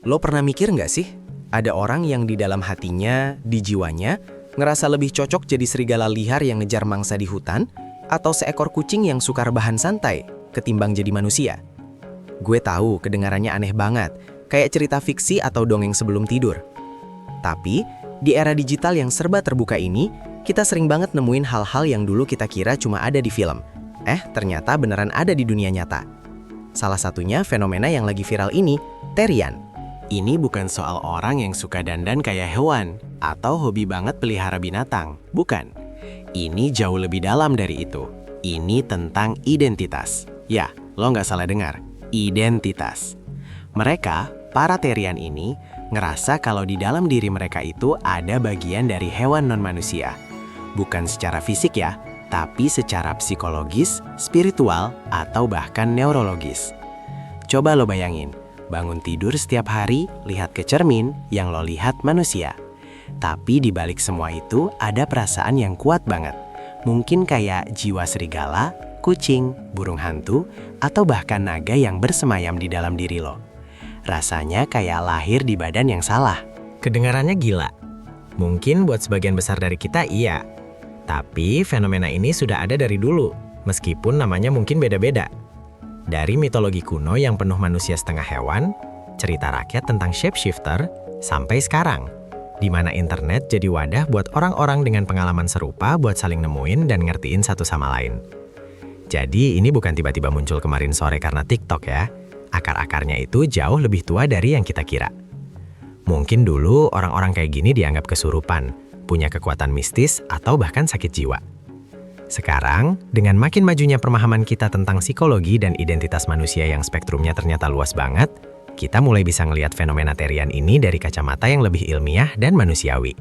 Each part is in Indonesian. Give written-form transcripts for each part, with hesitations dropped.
Lo pernah mikir nggak sih? Ada orang yang di dalam hatinya, di jiwanya, ngerasa lebih cocok jadi serigala liar yang ngejar mangsa di hutan, atau seekor kucing yang suka rebahan santai, ketimbang jadi manusia? Gue tahu kedengarannya aneh banget, kayak cerita fiksi atau dongeng sebelum tidur. Tapi, di era digital yang serba terbuka ini, kita sering banget nemuin hal-hal yang dulu kita kira cuma ada di film. Ternyata beneran ada di dunia nyata. Salah satunya fenomena yang lagi viral ini, Terian. Ini bukan soal orang yang suka dandan kayak hewan atau hobi banget pelihara binatang, bukan. Ini jauh lebih dalam dari itu. Ini tentang identitas. Ya, lo nggak salah dengar, identitas. Mereka, para Terian ini, ngerasa kalau di dalam diri mereka itu ada bagian dari hewan non-manusia. Bukan secara fisik ya, tapi secara psikologis, spiritual, atau bahkan neurologis. Coba lo bayangin, bangun tidur setiap hari, lihat ke cermin, yang lo lihat manusia. Tapi di balik semua itu ada perasaan yang kuat banget. Mungkin kayak jiwa serigala, kucing, burung hantu, atau bahkan naga yang bersemayam di dalam diri lo. Rasanya kayak lahir di badan yang salah. Kedengarannya gila. Mungkin buat sebagian besar dari kita iya. Tapi fenomena ini sudah ada dari dulu, meskipun namanya mungkin beda-beda. Dari mitologi kuno yang penuh manusia setengah hewan, cerita rakyat tentang shapeshifter, sampai sekarang, di mana internet jadi wadah buat orang-orang dengan pengalaman serupa buat saling nemuin dan ngertiin satu sama lain. Jadi ini bukan tiba-tiba muncul kemarin sore karena TikTok ya. Akar-akarnya itu jauh lebih tua dari yang kita kira. Mungkin dulu orang-orang kayak gini dianggap kesurupan, punya kekuatan mistis atau bahkan sakit jiwa. Sekarang, dengan makin majunya pemahaman kita tentang psikologi dan identitas manusia yang spektrumnya ternyata luas banget, kita mulai bisa ngelihat fenomena Terian ini dari kacamata yang lebih ilmiah dan manusiawi.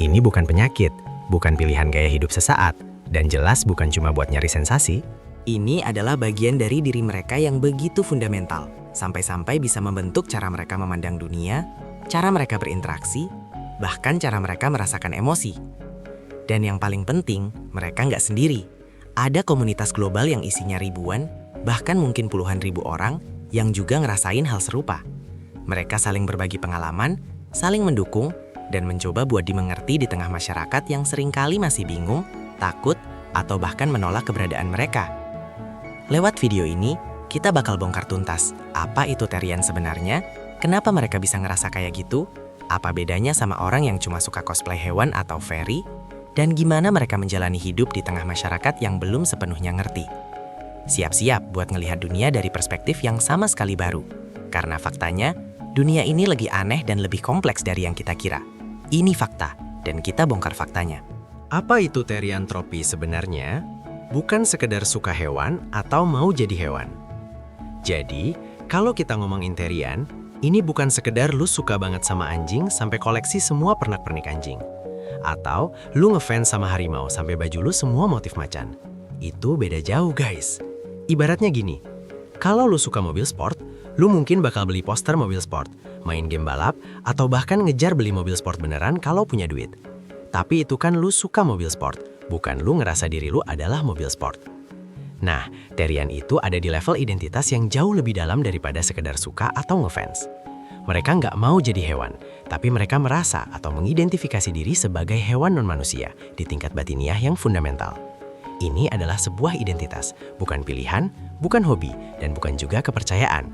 Ini bukan penyakit, bukan pilihan gaya hidup sesaat, dan jelas bukan cuma buat nyari sensasi. Ini adalah bagian dari diri mereka yang begitu fundamental, sampai-sampai bisa membentuk cara mereka memandang dunia, cara mereka berinteraksi, bahkan cara mereka merasakan emosi. Dan yang paling penting, mereka nggak sendiri. Ada komunitas global yang isinya ribuan, bahkan mungkin puluhan ribu orang yang juga ngerasain hal serupa. Mereka saling berbagi pengalaman, saling mendukung, dan mencoba buat dimengerti di tengah masyarakat yang seringkali masih bingung, takut, atau bahkan menolak keberadaan mereka. Lewat video ini, kita bakal bongkar tuntas apa itu Terian sebenarnya, kenapa mereka bisa ngerasa kayak gitu, apa bedanya sama orang yang cuma suka cosplay hewan atau fairy, dan gimana mereka menjalani hidup di tengah masyarakat yang belum sepenuhnya ngerti. Siap-siap buat ngelihat dunia dari perspektif yang sama sekali baru. Karena faktanya, dunia ini lebih aneh dan lebih kompleks dari yang kita kira. Ini fakta, dan kita bongkar faktanya. Apa itu teriantropi sebenarnya? Bukan sekedar suka hewan atau mau jadi hewan. Jadi, kalau kita ngomongin Terian, ini bukan sekedar lu suka banget sama anjing sampai koleksi semua pernak-pernik anjing. Atau lu ngefans sama harimau sampai baju lu semua motif macan. Itu beda jauh guys. Ibaratnya gini, kalau lu suka mobil sport, lu mungkin bakal beli poster mobil sport, main game balap, atau bahkan ngejar beli mobil sport beneran kalau punya duit. Tapi itu kan lu suka mobil sport, bukan lu ngerasa diri lu adalah mobil sport. Nah, Terian itu ada di level identitas yang jauh lebih dalam daripada sekedar suka atau ngefans. Mereka nggak mau jadi hewan, tapi mereka merasa atau mengidentifikasi diri sebagai hewan non-manusia di tingkat batiniah yang fundamental. Ini adalah sebuah identitas, bukan pilihan, bukan hobi, dan bukan juga kepercayaan.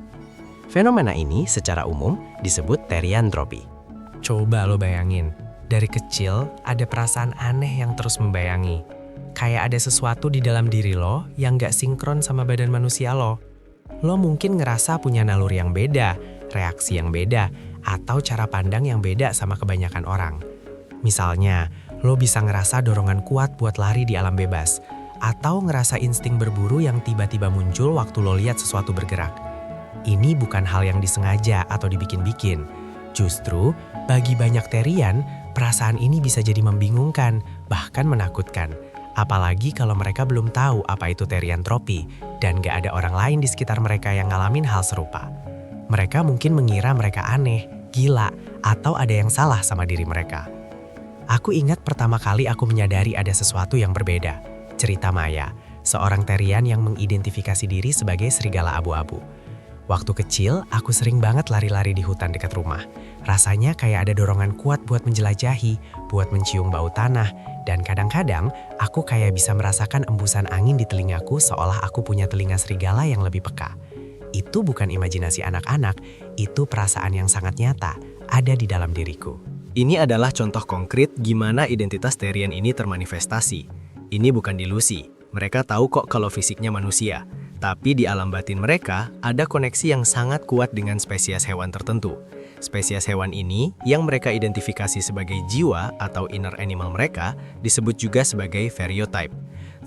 Fenomena ini secara umum disebut teriantropi. Coba lo bayangin, dari kecil ada perasaan aneh yang terus membayangi. Kayak ada sesuatu di dalam diri lo yang nggak sinkron sama badan manusia lo. Lo mungkin ngerasa punya naluri yang beda, reaksi yang beda, atau cara pandang yang beda sama kebanyakan orang. Misalnya, lo bisa ngerasa dorongan kuat buat lari di alam bebas, atau ngerasa insting berburu yang tiba-tiba muncul waktu lo lihat sesuatu bergerak. Ini bukan hal yang disengaja atau dibikin-bikin. Justru, bagi banyak Terian, perasaan ini bisa jadi membingungkan, bahkan menakutkan. Apalagi kalau mereka belum tahu apa itu teriantropi, dan gak ada orang lain di sekitar mereka yang ngalamin hal serupa. Mereka mungkin mengira mereka aneh, gila, atau ada yang salah sama diri mereka. Aku ingat pertama kali aku menyadari ada sesuatu yang berbeda. Cerita Maya, seorang Terian yang mengidentifikasi diri sebagai serigala abu-abu. Waktu kecil, aku sering banget lari-lari di hutan dekat rumah. Rasanya kayak ada dorongan kuat buat menjelajahi, buat mencium bau tanah, dan kadang-kadang aku kayak bisa merasakan embusan angin di telingaku seolah aku punya telinga serigala yang lebih peka. Itu bukan imajinasi anak-anak, itu perasaan yang sangat nyata, ada di dalam diriku. Ini adalah contoh konkret gimana identitas Therian ini termanifestasi. Ini bukan delusi. Mereka tahu kok kalau fisiknya manusia. Tapi di alam batin mereka, ada koneksi yang sangat kuat dengan spesies hewan tertentu. Spesies hewan ini, yang mereka identifikasi sebagai jiwa atau inner animal mereka, disebut juga sebagai stereotype.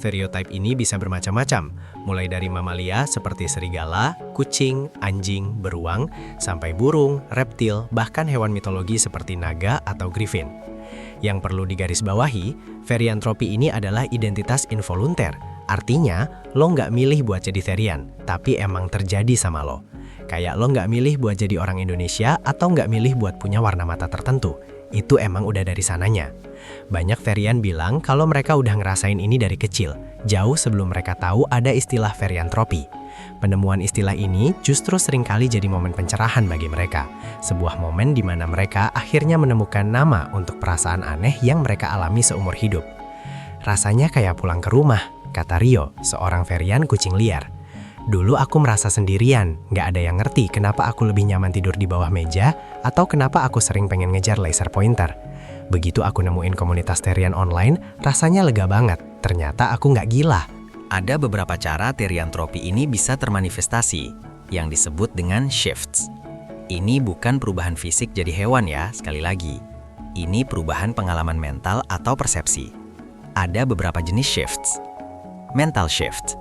Stereotype ini bisa bermacam-macam, mulai dari mamalia seperti serigala, kucing, anjing, beruang, sampai burung, reptil, bahkan hewan mitologi seperti naga atau griffin. Yang perlu digarisbawahi, theriantropi ini adalah identitas involunter. Artinya, lo nggak milih buat jadi Therian, tapi emang terjadi sama lo. Kayak lo nggak milih buat jadi orang Indonesia atau nggak milih buat punya warna mata tertentu. Itu emang udah dari sananya. Banyak Therian bilang kalau mereka udah ngerasain ini dari kecil, jauh sebelum mereka tahu ada istilah theriantropi. Penemuan istilah ini justru seringkali jadi momen pencerahan bagi mereka. Sebuah momen di mana mereka akhirnya menemukan nama untuk perasaan aneh yang mereka alami seumur hidup. Rasanya kayak pulang ke rumah, kata Rio, seorang Therian kucing liar. Dulu aku merasa sendirian, nggak ada yang ngerti kenapa aku lebih nyaman tidur di bawah meja atau kenapa aku sering pengen ngejar laser pointer. Begitu aku nemuin komunitas Therian online, rasanya lega banget. Ternyata aku nggak gila. Ada beberapa cara theriantropi ini bisa termanifestasi, yang disebut dengan shifts. Ini bukan perubahan fisik jadi hewan ya, sekali lagi. Ini perubahan pengalaman mental atau persepsi. Ada beberapa jenis shifts. Mental shift.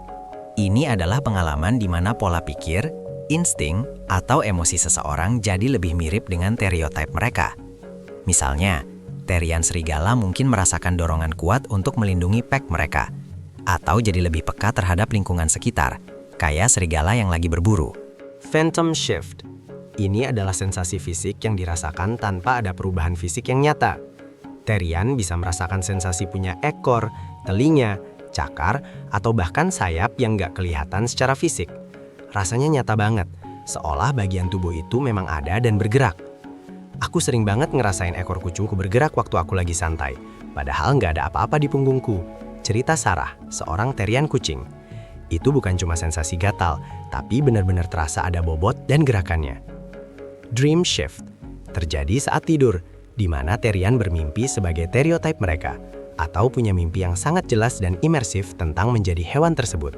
Ini adalah pengalaman di mana pola pikir, insting, atau emosi seseorang jadi lebih mirip dengan stereotype mereka. Misalnya, Therian serigala mungkin merasakan dorongan kuat untuk melindungi pack mereka, atau jadi lebih peka terhadap lingkungan sekitar, kayak serigala yang lagi berburu. Phantom shift. Ini adalah sensasi fisik yang dirasakan tanpa ada perubahan fisik yang nyata. Therian bisa merasakan sensasi punya ekor, telinga, cakar, atau bahkan sayap yang nggak kelihatan secara fisik. Rasanya nyata banget, seolah bagian tubuh itu memang ada dan bergerak. Aku sering banget ngerasain ekor kucingku bergerak waktu aku lagi santai, padahal nggak ada apa-apa di punggungku. Cerita Sarah, seorang Therian kucing. Itu bukan cuma sensasi gatal, tapi benar-benar terasa ada bobot dan gerakannya. Dream shift terjadi saat tidur, di mana Therian bermimpi sebagai stereotype mereka, atau punya mimpi yang sangat jelas dan imersif tentang menjadi hewan tersebut.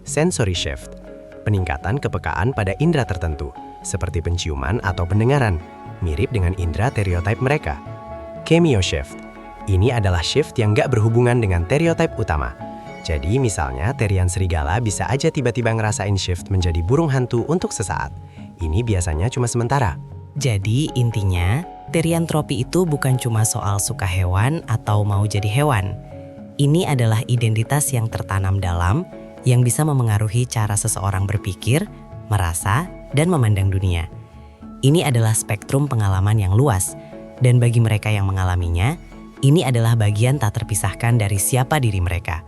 Sensory shift, peningkatan kepekaan pada indera tertentu, seperti penciuman atau pendengaran, mirip dengan indera stereotype mereka. Cameo shift, ini adalah shift yang nggak berhubungan dengan stereotype utama. Jadi misalnya Therian serigala bisa aja tiba-tiba ngerasain shift menjadi burung hantu untuk sesaat. Ini biasanya cuma sementara. Jadi intinya, theriantropi itu bukan cuma soal suka hewan atau mau jadi hewan. Ini adalah identitas yang tertanam dalam, yang bisa memengaruhi cara seseorang berpikir, merasa, dan memandang dunia. Ini adalah spektrum pengalaman yang luas, dan bagi mereka yang mengalaminya, ini adalah bagian tak terpisahkan dari siapa diri mereka.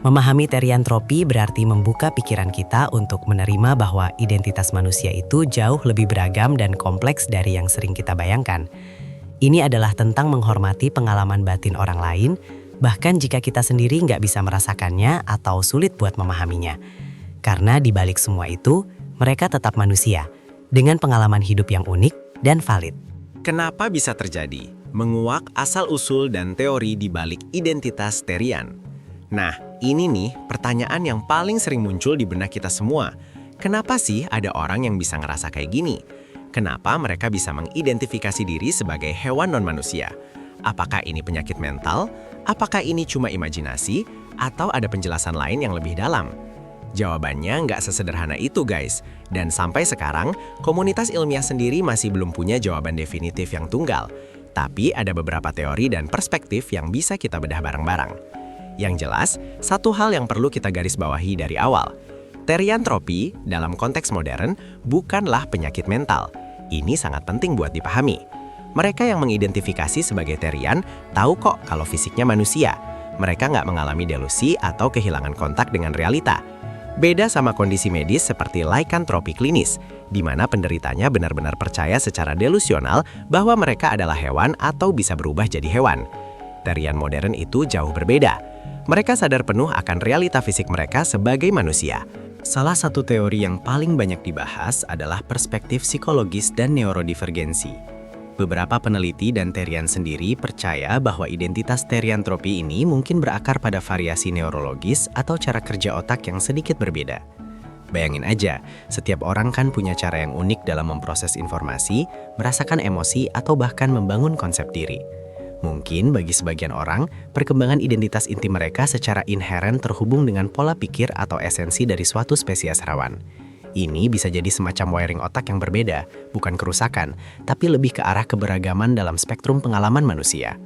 Memahami theriantropi berarti membuka pikiran kita untuk menerima bahwa identitas manusia itu jauh lebih beragam dan kompleks dari yang sering kita bayangkan. Ini adalah tentang menghormati pengalaman batin orang lain, bahkan jika kita sendiri nggak bisa merasakannya atau sulit buat memahaminya. Karena di balik semua itu, mereka tetap manusia, dengan pengalaman hidup yang unik dan valid. Kenapa bisa terjadi? Menguak asal-usul dan teori di balik identitas Therian. Nah, ini nih pertanyaan yang paling sering muncul di benak kita semua. Kenapa sih ada orang yang bisa ngerasa kayak gini? Kenapa mereka bisa mengidentifikasi diri sebagai hewan non-manusia? Apakah ini penyakit mental? Apakah ini cuma imajinasi? Atau ada penjelasan lain yang lebih dalam? Jawabannya nggak sesederhana itu guys. Dan sampai sekarang, komunitas ilmiah sendiri masih belum punya jawaban definitif yang tunggal. Tapi ada beberapa teori dan perspektif yang bisa kita bedah bareng-barang. Yang jelas, satu hal yang perlu kita garis bawahi dari awal. Theriantropi dalam konteks modern bukanlah penyakit mental. Ini sangat penting buat dipahami. Mereka yang mengidentifikasi sebagai Therian tahu kok kalau fisiknya manusia. Mereka nggak mengalami delusi atau kehilangan kontak dengan realita. Beda sama kondisi medis seperti lycanthropy klinis, di mana penderitanya benar-benar percaya secara delusional bahwa mereka adalah hewan atau bisa berubah jadi hewan. Terian modern itu jauh berbeda. Mereka sadar penuh akan realita fisik mereka sebagai manusia. Salah satu teori yang paling banyak dibahas adalah perspektif psikologis dan neurodivergensi. Beberapa peneliti dan Terian sendiri percaya bahwa identitas teriantropi ini mungkin berakar pada variasi neurologis atau cara kerja otak yang sedikit berbeda. Bayangin aja, setiap orang kan punya cara yang unik dalam memproses informasi, merasakan emosi, atau bahkan membangun konsep diri. Mungkin bagi sebagian orang, perkembangan identitas inti mereka secara inheren terhubung dengan pola pikir atau esensi dari suatu spesies hewan. Ini bisa jadi semacam wiring otak yang berbeda, bukan kerusakan, tapi lebih ke arah keberagaman dalam spektrum pengalaman manusia.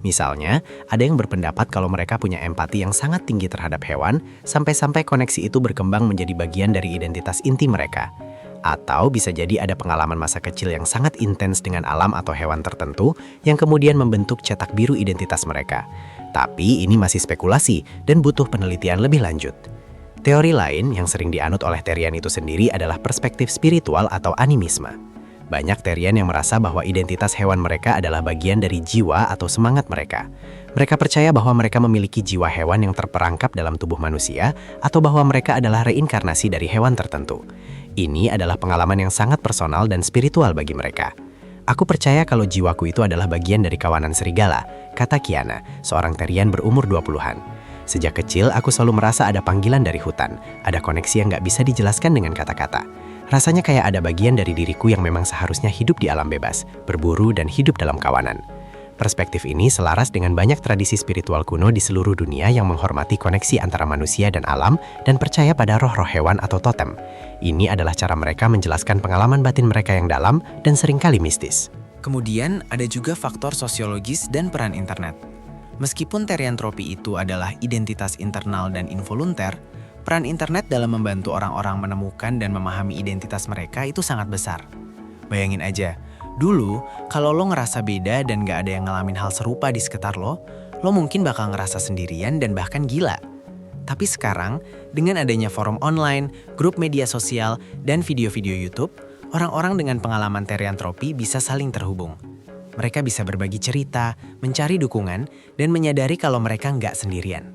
Misalnya, ada yang berpendapat kalau mereka punya empati yang sangat tinggi terhadap hewan, sampai-sampai koneksi itu berkembang menjadi bagian dari identitas inti mereka. Atau bisa jadi ada pengalaman masa kecil yang sangat intens dengan alam atau hewan tertentu, yang kemudian membentuk cetak biru identitas mereka. Tapi ini masih spekulasi dan butuh penelitian lebih lanjut. Teori lain yang sering dianut oleh Terian itu sendiri adalah perspektif spiritual atau animisme. Banyak Terian yang merasa bahwa identitas hewan mereka adalah bagian dari jiwa atau semangat mereka. Mereka percaya bahwa mereka memiliki jiwa hewan yang terperangkap dalam tubuh manusia atau bahwa mereka adalah reinkarnasi dari hewan tertentu. Ini adalah pengalaman yang sangat personal dan spiritual bagi mereka. Aku percaya kalau jiwaku itu adalah bagian dari kawanan serigala, kata Kiana, seorang Terian berumur 20-an. Sejak kecil, aku selalu merasa ada panggilan dari hutan, ada koneksi yang nggak bisa dijelaskan dengan kata-kata. Rasanya kayak ada bagian dari diriku yang memang seharusnya hidup di alam bebas, berburu dan hidup dalam kawanan. Perspektif ini selaras dengan banyak tradisi spiritual kuno di seluruh dunia yang menghormati koneksi antara manusia dan alam dan percaya pada roh-roh hewan atau totem. Ini adalah cara mereka menjelaskan pengalaman batin mereka yang dalam dan seringkali mistis. Kemudian ada juga faktor sosiologis dan peran internet. Meskipun teriantropi itu adalah identitas internal dan involunter, peran internet dalam membantu orang-orang menemukan dan memahami identitas mereka itu sangat besar. Bayangin aja, dulu kalau lo ngerasa beda dan gak ada yang ngalamin hal serupa di sekitar lo mungkin bakal ngerasa sendirian dan bahkan gila. Tapi sekarang, dengan adanya forum online, grup media sosial, dan video-video YouTube, orang-orang dengan pengalaman teriantropi bisa saling terhubung. Mereka bisa berbagi cerita, mencari dukungan, dan menyadari kalau mereka nggak sendirian.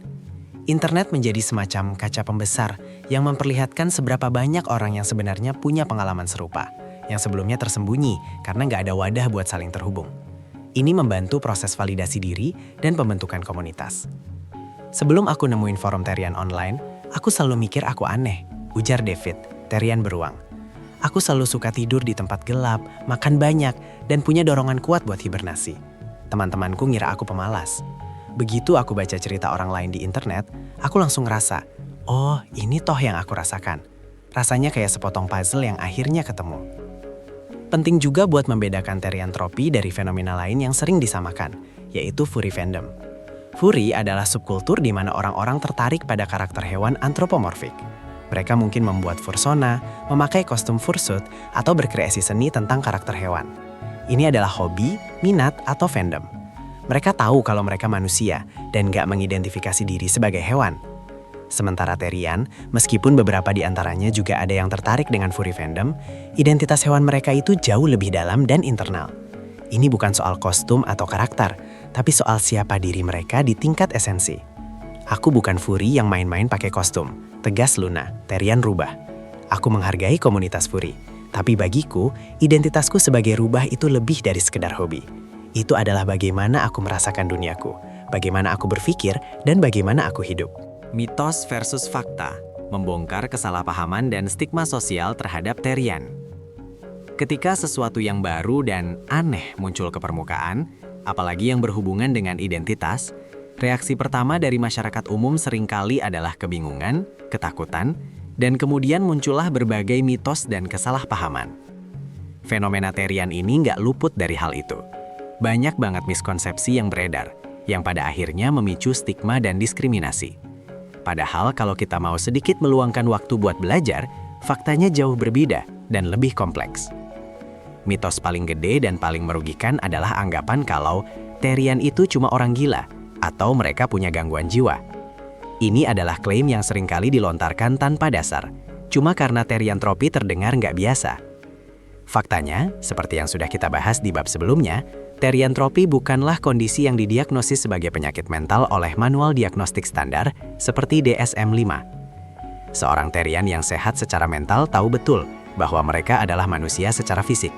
Internet menjadi semacam kaca pembesar yang memperlihatkan seberapa banyak orang yang sebenarnya punya pengalaman serupa, yang sebelumnya tersembunyi karena nggak ada wadah buat saling terhubung. Ini membantu proses validasi diri dan pembentukan komunitas. Sebelum aku nemuin forum Terian online, aku selalu mikir aku aneh, ujar David, Terian beruang. Aku selalu suka tidur di tempat gelap, makan banyak, dan punya dorongan kuat buat hibernasi. Teman-temanku ngira aku pemalas. Begitu aku baca cerita orang lain di internet, aku langsung ngerasa, oh ini toh yang aku rasakan. Rasanya kayak sepotong puzzle yang akhirnya ketemu. Penting juga buat membedakan teriantropi dari fenomena lain yang sering disamakan, yaitu furry fandom. Furry adalah subkultur di mana orang-orang tertarik pada karakter hewan antropomorfik. Mereka mungkin membuat fursona, memakai kostum fursuit, atau berkreasi seni tentang karakter hewan. Ini adalah hobi, minat, atau fandom. Mereka tahu kalau mereka manusia dan gak mengidentifikasi diri sebagai hewan. Sementara Terian, meskipun beberapa di antaranya juga ada yang tertarik dengan furry fandom, identitas hewan mereka itu jauh lebih dalam dan internal. Ini bukan soal kostum atau karakter, tapi soal siapa diri mereka di tingkat esensi. Aku bukan furry yang main-main pakai kostum, tegas Luna, Terian rubah. Aku menghargai komunitas furry, tapi bagiku, identitasku sebagai rubah itu lebih dari sekedar hobi. Itu adalah bagaimana aku merasakan duniaku, bagaimana aku berpikir, dan bagaimana aku hidup. Mitos versus fakta, membongkar kesalahpahaman dan stigma sosial terhadap Terian. Ketika sesuatu yang baru dan aneh muncul ke permukaan, apalagi yang berhubungan dengan identitas, reaksi pertama dari masyarakat umum seringkali adalah kebingungan, ketakutan, dan kemudian muncullah berbagai mitos dan kesalahpahaman. Fenomena Terian ini nggak luput dari hal itu. Banyak banget miskonsepsi yang beredar, yang pada akhirnya memicu stigma dan diskriminasi. Padahal kalau kita mau sedikit meluangkan waktu buat belajar, faktanya jauh berbeda dan lebih kompleks. Mitos paling gede dan paling merugikan adalah anggapan kalau Terian itu cuma orang gila, atau mereka punya gangguan jiwa. Ini adalah klaim yang seringkali dilontarkan tanpa dasar, cuma karena teriantropi terdengar nggak biasa. Faktanya, seperti yang sudah kita bahas di bab sebelumnya, teriantropi bukanlah kondisi yang didiagnosis sebagai penyakit mental oleh manual diagnostik standar seperti DSM-5. Seorang terian yang sehat secara mental tahu betul bahwa mereka adalah manusia secara fisik.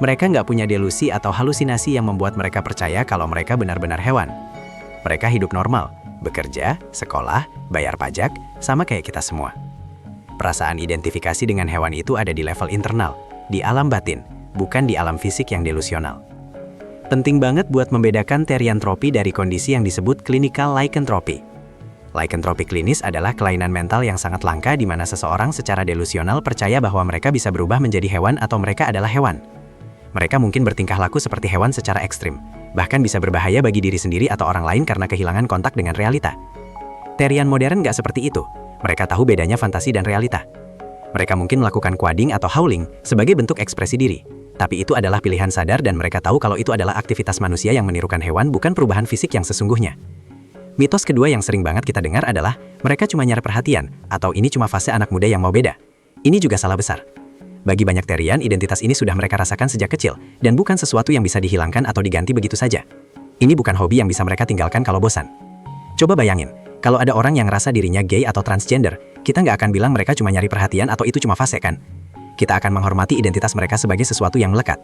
Mereka nggak punya delusi atau halusinasi yang membuat mereka percaya kalau mereka benar-benar hewan. Mereka hidup normal, bekerja, sekolah, bayar pajak, sama kayak kita semua. Perasaan identifikasi dengan hewan itu ada di level internal, di alam batin, bukan di alam fisik yang delusional. Penting banget buat membedakan teriantropi dari kondisi yang disebut clinical lycanthropy. Lycanthropy klinis adalah kelainan mental yang sangat langka di mana seseorang secara delusional percaya bahwa mereka bisa berubah menjadi hewan atau mereka adalah hewan. Mereka mungkin bertingkah laku seperti hewan secara ekstrim, bahkan bisa berbahaya bagi diri sendiri atau orang lain karena kehilangan kontak dengan realita. Terian modern nggak seperti itu. Mereka tahu bedanya fantasi dan realita. Mereka mungkin melakukan quading atau howling sebagai bentuk ekspresi diri. Tapi itu adalah pilihan sadar dan mereka tahu kalau itu adalah aktivitas manusia yang menirukan hewan, bukan perubahan fisik yang sesungguhnya. Mitos kedua yang sering banget kita dengar adalah mereka cuma nyari perhatian atau ini cuma fase anak muda yang mau beda. Ini juga salah besar. Bagi banyak terian, identitas ini sudah mereka rasakan sejak kecil dan bukan sesuatu yang bisa dihilangkan atau diganti begitu saja. Ini bukan hobi yang bisa mereka tinggalkan kalau bosan. Coba bayangin, kalau ada orang yang rasa dirinya gay atau transgender, kita nggak akan bilang mereka cuma nyari perhatian atau itu cuma fase kan? Kita akan menghormati identitas mereka sebagai sesuatu yang melekat.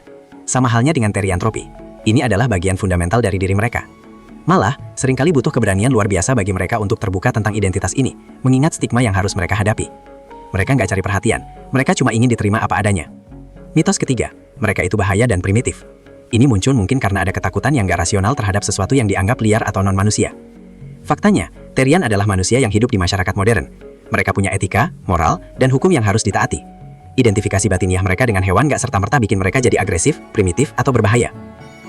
Sama halnya dengan teriantropi. Ini adalah bagian fundamental dari diri mereka. Malah, seringkali butuh keberanian luar biasa bagi mereka untuk terbuka tentang identitas ini, mengingat stigma yang harus mereka hadapi. Mereka nggak cari perhatian, mereka cuma ingin diterima apa adanya. Mitos ketiga, mereka itu bahaya dan primitif. Ini muncul mungkin karena ada ketakutan yang nggak rasional terhadap sesuatu yang dianggap liar atau non-manusia. Faktanya, terian adalah manusia yang hidup di masyarakat modern. Mereka punya etika, moral, dan hukum yang harus ditaati. Identifikasi batiniah mereka dengan hewan nggak serta-merta bikin mereka jadi agresif, primitif, atau berbahaya.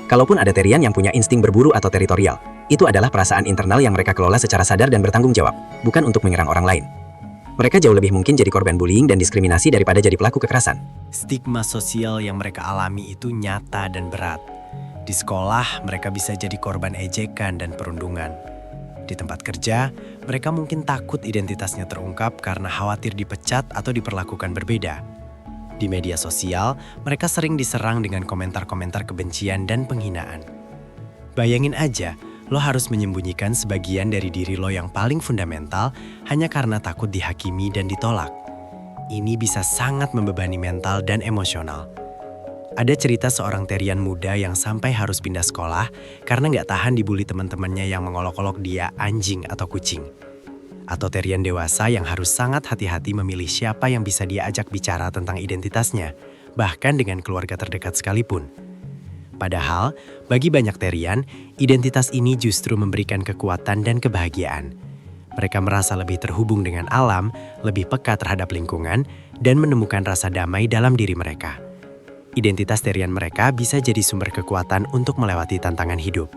Kalaupun ada terian yang punya insting berburu atau teritorial, itu adalah perasaan internal yang mereka kelola secara sadar dan bertanggung jawab, bukan untuk menyerang orang lain. Mereka jauh lebih mungkin jadi korban bullying dan diskriminasi daripada jadi pelaku kekerasan. Stigma sosial yang mereka alami itu nyata dan berat. Di sekolah, mereka bisa jadi korban ejekan dan perundungan. Di tempat kerja, mereka mungkin takut identitasnya terungkap karena khawatir dipecat atau diperlakukan berbeda. Di media sosial, mereka sering diserang dengan komentar-komentar kebencian dan penghinaan. Bayangin aja, lo harus menyembunyikan sebagian dari diri lo yang paling fundamental hanya karena takut dihakimi dan ditolak. Ini bisa sangat membebani mental dan emosional. Ada cerita seorang terian muda yang sampai harus pindah sekolah karena nggak tahan dibully teman-temannya yang mengolok-olok dia anjing atau kucing. Atau terian dewasa yang harus sangat hati-hati memilih siapa yang bisa dia ajak bicara tentang identitasnya, bahkan dengan keluarga terdekat sekalipun. Padahal, bagi banyak terian, identitas ini justru memberikan kekuatan dan kebahagiaan. Mereka merasa lebih terhubung dengan alam, lebih peka terhadap lingkungan, dan menemukan rasa damai dalam diri mereka. Identitas terian mereka bisa jadi sumber kekuatan untuk melewati tantangan hidup.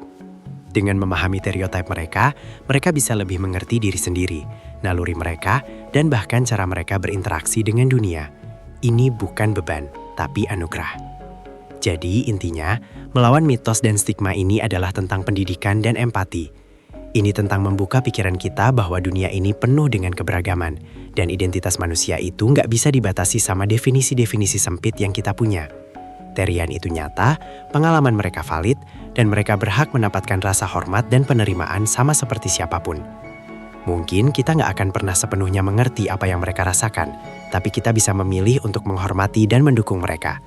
Dengan memahami stereotip mereka, mereka bisa lebih mengerti diri sendiri, naluri mereka, dan bahkan cara mereka berinteraksi dengan dunia. Ini bukan beban, tapi anugerah. Jadi intinya, melawan mitos dan stigma ini adalah tentang pendidikan dan empati. Ini tentang membuka pikiran kita bahwa dunia ini penuh dengan keberagaman, dan identitas manusia itu nggak bisa dibatasi sama definisi-definisi sempit yang kita punya. Terian itu nyata, pengalaman mereka valid, dan mereka berhak mendapatkan rasa hormat dan penerimaan sama seperti siapapun. Mungkin kita nggak akan pernah sepenuhnya mengerti apa yang mereka rasakan, tapi kita bisa memilih untuk menghormati dan mendukung mereka.